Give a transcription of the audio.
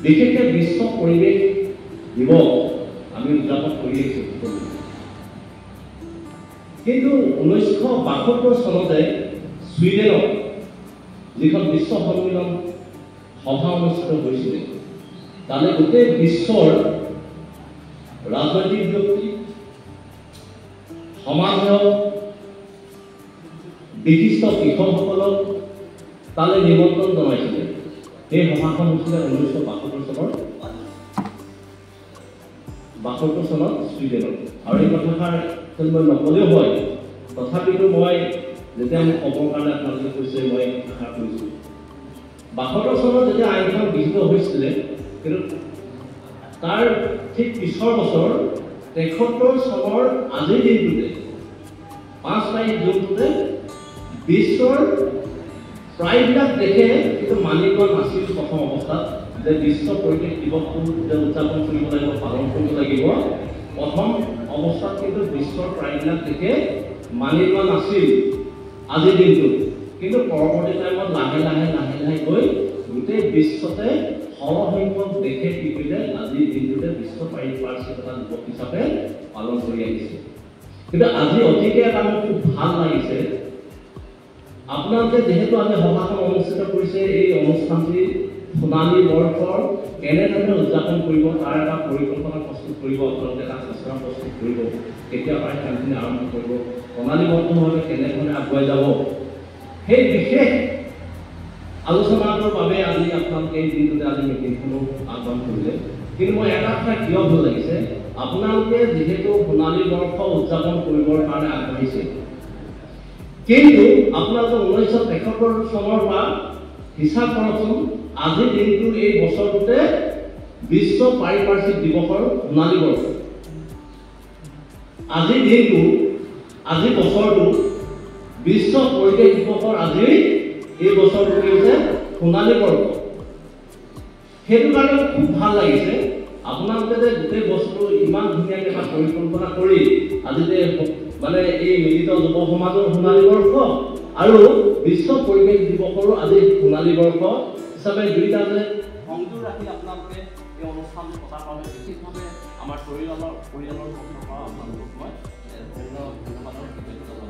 বিশেষকৈ বিশ্ব পৰিৱেশ দিৱস আমি উদযাপন কৰি আহিছোঁ। কিন্তু 1972 চনতে ছুইডেনত যিখন বিশ্ব সন্মিলন সভা অনুষ্ঠিত হৈছিল, তালৈ গোটেই বিশ্বৰ ৰাজনৈতিক ব্যক্তি, সমাজৰ বিশিষ্ট কৃষকসকলক তালৈ নিমন্ত্ৰণ জনাইছিলে। সেই সভাখন হৈছিলে 1972 চনত ছুইডেনত। আৰু এই কথাষাৰ মই নকলেও হয়, তথাপিতো মই যেতিয়া মোক খবৰ কাৰণে আপোনালোকে কৈছে মই আশা কৰিছোঁ। 72 চনত যেতিয়া আইনখন গৃহীত হৈছিলে, কিন্তু তাৰ ঠিক পিছৰ বছৰ 73 চনৰ আজিৰ দিনটোতে 5 তাৰিখ জুনটোতে বিশ্বৰ প্ৰায়বিলাক দেশে কিন্তু মানি লোৱা নাছিল প্ৰথম অৱস্থাত যে বিশ্ব পৰিৱেশ দিৱসটো যে উদযাপন কৰিব লাগিব, পালন কৰিব লাগিব। প্ৰথম অৱস্থাত কিন্তু বিশ্বৰ প্ৰায়বিলাক দেশে মানি লোৱা নাছিল আজিৰ দিনটোত। কিন্তু পৰৱৰ্তী টাইমত লাহে লাহে গৈ গোটেই বিশ্বতে সৰহসংখ্যক দেশে কি কৰিলে আজিৰ দিনটোতে বিশ্ব পাৰিপাৰ্শ্বিকতা দিৱস হিচাপে পালন কৰি আহিছে। কিন্তু আজি অতিকে এটা মোৰ খুব ভাল লাগিছে, আপোনালোকে যেহেতু আজি সভাখন অনুষ্ঠিত কৰিছে, এই অনুষ্ঠানটি সোণালী বৰ্ষৰ কেনেধৰণে উদযাপন কৰিব তাৰ এটা পৰিকল্পনা প্ৰস্তুত কৰিব, আপোনালোকে এটা খচৰা প্ৰস্তুত কৰিব, কেতিয়া পাৰে কামখিনি আৰম্ভ কৰিব, সোণালী বৰ্ষভাৱে কেনেধৰণে আগুৱাই যাব, সেই বিশেষ আলোচনাটোৰ বাবে আজি আপোনালোকে এই দিনটোতে আজি মিটিংখনো আহ্বান কৰিলে। কিন্তু মই এটা কথা কিয় ভাল লাগিছে, আপোনালোকে যিহেতু সোণালী বৰ্ষ উদযাপন কৰিবৰ কাৰণে আগবাঢ়িছে, কিন্তু আপোনালোকে 1973 চনৰ পৰা হিচাপ কৰকচোন, আজিৰ দিনটো এই বছৰটোতে বিশ্ব পাৰিপাৰ্শ্বিক দিৱসৰ সোণালী বৰ্ষ। আজিৰ দিনটো, আজি বছৰটো বিশ্ব পৰিৱেশ দিৱসৰ আজি এই বছৰটো হৈছে সোণালী বৰ্ষ। সেইটো কাৰণে খুব ভাল লাগিছে আপোনালোকে যে গোটেই বস্তুটো ইমান ধুনীয়াকৈ এটা পৰিকল্পনা কৰি আজি যে মানে এই মিলিত যুৱ সমাজৰ সোণালী বৰ্ষ আৰু বিশ্ব পৰিৱেশ দিৱসৰো আজি সোণালী বৰ্ষ হিচাপে দুইটা যে সংযোগ ৰাখি আপোনালোকে এই অনুষ্ঠানটো পতাৰ বাবে বিশেষভাৱে আমাৰ পৰিয়ালৰ পক্ষৰ পৰা আপোনালোকক মই ধন্যবাদৰ কৃতজ্ঞতা